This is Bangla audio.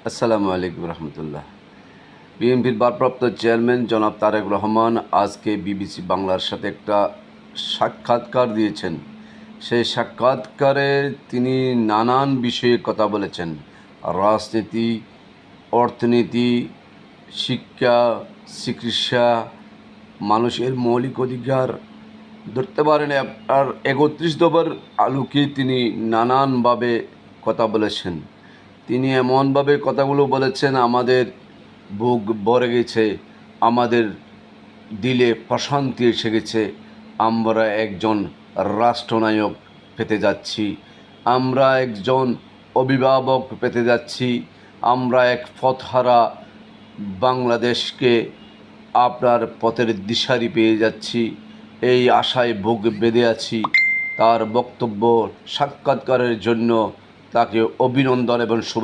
আসসালামু আলাইকুম রহমতুল্লাহ। বিএনপির ভারপ্রাপ্ত চেয়ারম্যান জনাব তারেক রহমান আজকে বিবিসি বাংলার সাথে একটা সাক্ষাৎকার দিয়েছেন। সেই সাক্ষাৎকারে তিনি নানান বিষয়ে কথা বলেছেন। রাজনীতি, অর্থনীতি, শিক্ষা, চিকিৎসা, মানুষের মৌলিক অধিকার ধরতে পারেন। আর ৩১ দফার আলোকে তিনি নানানভাবে কথা বলেছেন। তিনি এমনভাবে কথাগুলো বলেছেন, আমাদের বুক ভরে গেছে, আমাদের দিলে প্রশান্তি এসে গেছে। আমরা একজন রাষ্ট্রনায়ক পেতে যাচ্ছি, আমরা একজন অভিভাবক পেতে যাচ্ছি, আমরা এক পথহারা বাংলাদেশকে আপনার পথের দিশারি পেয়ে যাচ্ছি, এই আশায় বুক বেঁধে আছি। তার বক্তব্য সাক্ষাৎকারের জন্য তাকে অভিনন্দন এবং শুভ